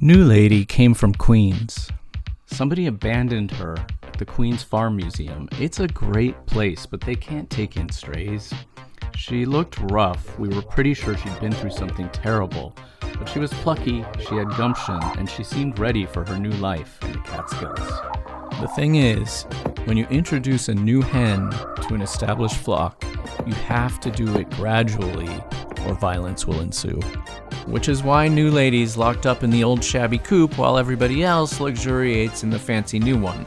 New lady came from Queens. Somebody abandoned her at the Queens Farm Museum. It's a great place, but they can't take in strays. She looked rough. We were pretty sure she'd been through something terrible, but she was plucky, she had gumption, and she seemed ready for her new life in the Catskills. The thing is, when you introduce a new hen to an established flock, you have to do it gradually or violence will ensue. Which is why New Lady's locked up in the old shabby coop while everybody else luxuriates in the fancy new one.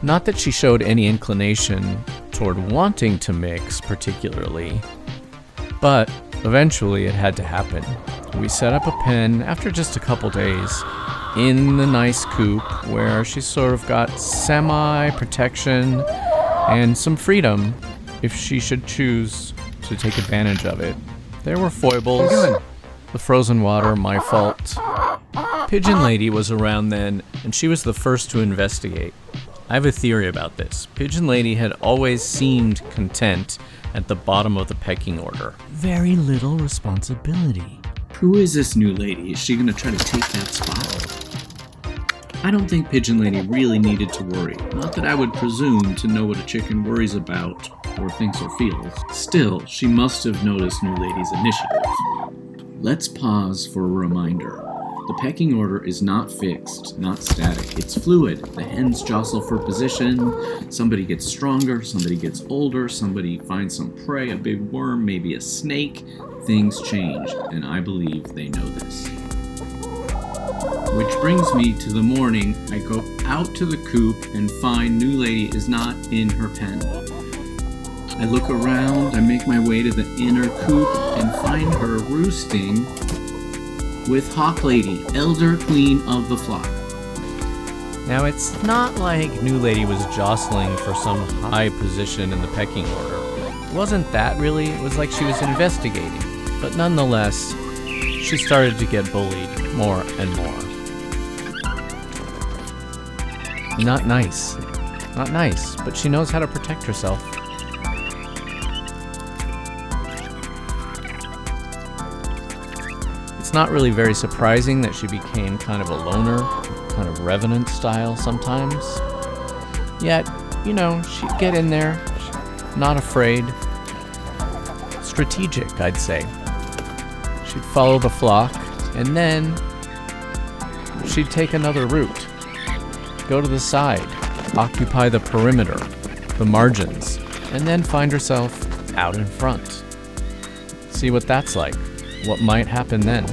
Not that she showed any inclination toward wanting to mix particularly, but eventually it had to happen. We set up a pen after just a couple days in the nice coop where she sort of got semi-protection and some freedom if she should choose to take advantage of it. There were foibles, the frozen water, my fault. Pigeon Lady was around then, and she was the first to investigate. I have a theory about this. Pigeon Lady had always seemed content at the bottom of the pecking order. Very little responsibility. Who is this new lady? Is she going to try to take that spot? I don't think Pigeon Lady really needed to worry. Not that I would presume to know what a chicken worries about or thinks or feels. Still, she must have noticed New Lady's initiative. Let's pause for a reminder. The pecking order is not fixed, not static. It's fluid. The hens jostle for position. Somebody gets stronger, somebody gets older, somebody finds some prey, a big worm, maybe a snake. Things change, and I believe they know this. Which brings me to the morning I go out to the coop and find New Lady is not in her pen. I look around, I make my way to the inner coop and find her roosting with Hawk Lady, elder queen of the flock. Now, it's not like New Lady was jostling for some high position in the pecking order. It wasn't that really, it was like she was investigating. But nonetheless, she started to get bullied more and more. Not nice. Not nice, but she knows how to protect herself. It's not really very surprising that she became kind of a loner, kind of revenant style sometimes. Yet, she'd get in there, not afraid. Strategic, I'd say. She'd follow the flock, and then she'd take another route. Go to the side, occupy the perimeter, the margins, and then find herself out in front. See what that's like. What might happen then?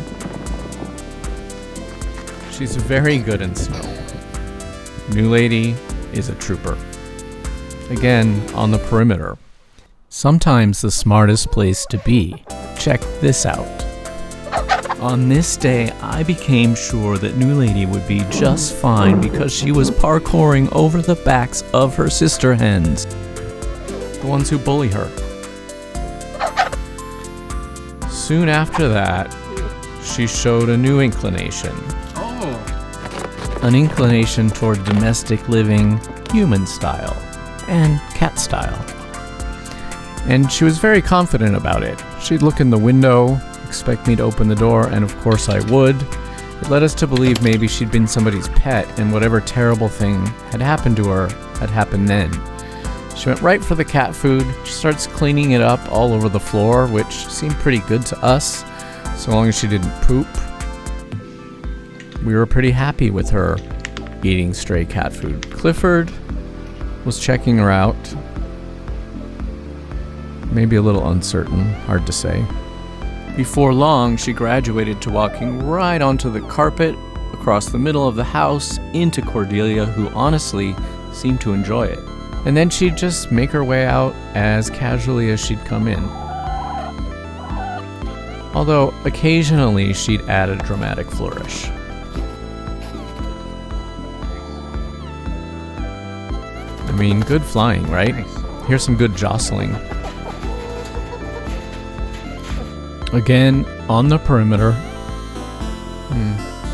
She's very good in snow. New Lady is a trooper. Again, on the perimeter. Sometimes the smartest place to be. Check this out. On this day, I became sure that New Lady would be just fine because she was parkouring over the backs of her sister hens. The ones who bully her. Soon after that, she showed a new inclination. An inclination toward domestic living, human style, and cat style. And she was very confident about it. She'd look in the window, expect me to open the door, and of course I would. It led us to believe maybe she'd been somebody's pet, and whatever terrible thing had happened to her had happened then. She went right for the cat food. She starts cleaning it up all over the floor, which seemed pretty good to us, so long as she didn't poop. We were pretty happy with her eating stray cat food. Clifford was checking her out. Maybe a little uncertain, hard to say. Before long, she graduated to walking right onto the carpet, across the middle of the house, into Cordelia, who honestly seemed to enjoy it. And then she'd just make her way out as casually as she'd come in. Although, occasionally, she'd add a dramatic flourish. I mean, good flying, right? Here's some good jostling. Again, on the perimeter.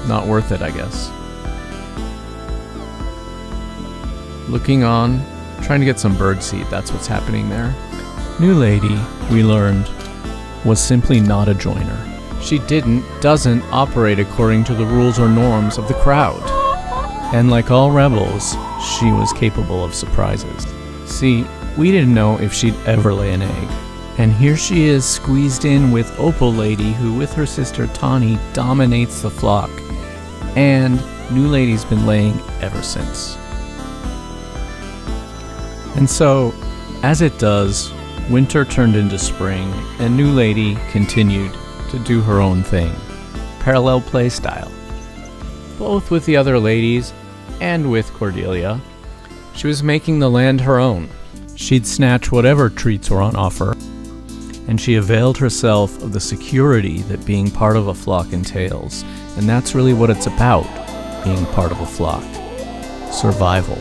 Not worth it, I guess. Looking on, trying to get some birdseed, that's what's happening there. New Lady, we learned, was simply not a joiner. She doesn't operate according to the rules or norms of the crowd. And like all rebels, she was capable of surprises. See, we didn't know if she'd ever lay an egg. And here she is squeezed in with Opal Lady, who with her sister Tawny dominates the flock. And New Lady's been laying ever since. And so, as it does, winter turned into spring, and New Lady continued to do her own thing. Parallel play style. Both with the other ladies and with Cordelia. She was making the land her own. She'd snatch whatever treats were on offer, and she availed herself of the security that being part of a flock entails. And that's really what it's about, being part of a flock. Survival.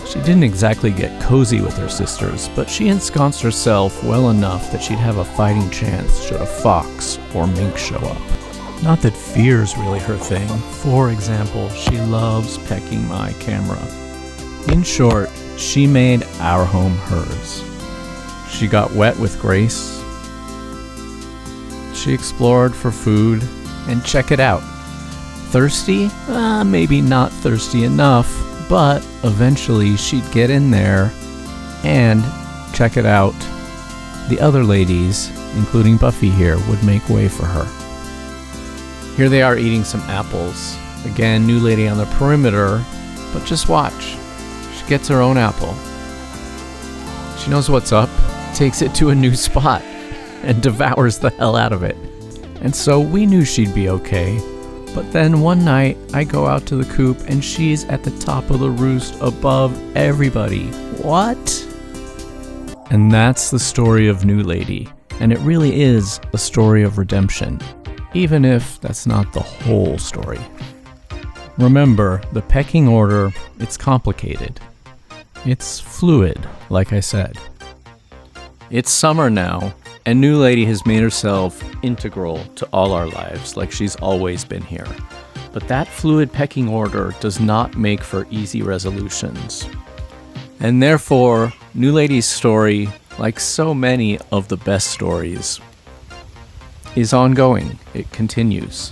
She didn't exactly get cozy with her sisters, but she ensconced herself well enough that she'd have a fighting chance should a fox or mink show up. Not that fear's really her thing. For example, she loves pecking my camera. In short, she made our home hers. She got wet with grace. She explored for food, and check it out. Thirsty? Maybe not thirsty enough, but eventually she'd get in there, and check it out, the other ladies, including Buffy here, would make way for her. Here they are eating some apples. Again, New Lady on the perimeter, but just watch. She gets her own apple. She knows what's up, takes it to a new spot, and devours the hell out of it. And so we knew she'd be okay. But then one night, I go out to the coop and she's at the top of the roost above everybody. What? And that's the story of New Lady. And it really is a story of redemption, even if that's not the whole story. Remember, the pecking order, it's complicated. It's fluid, like I said. It's summer now, and New Lady has made herself integral to all our lives, like she's always been here. But that fluid pecking order does not make for easy resolutions. And therefore, New Lady's story, like so many of the best stories, is ongoing. It continues.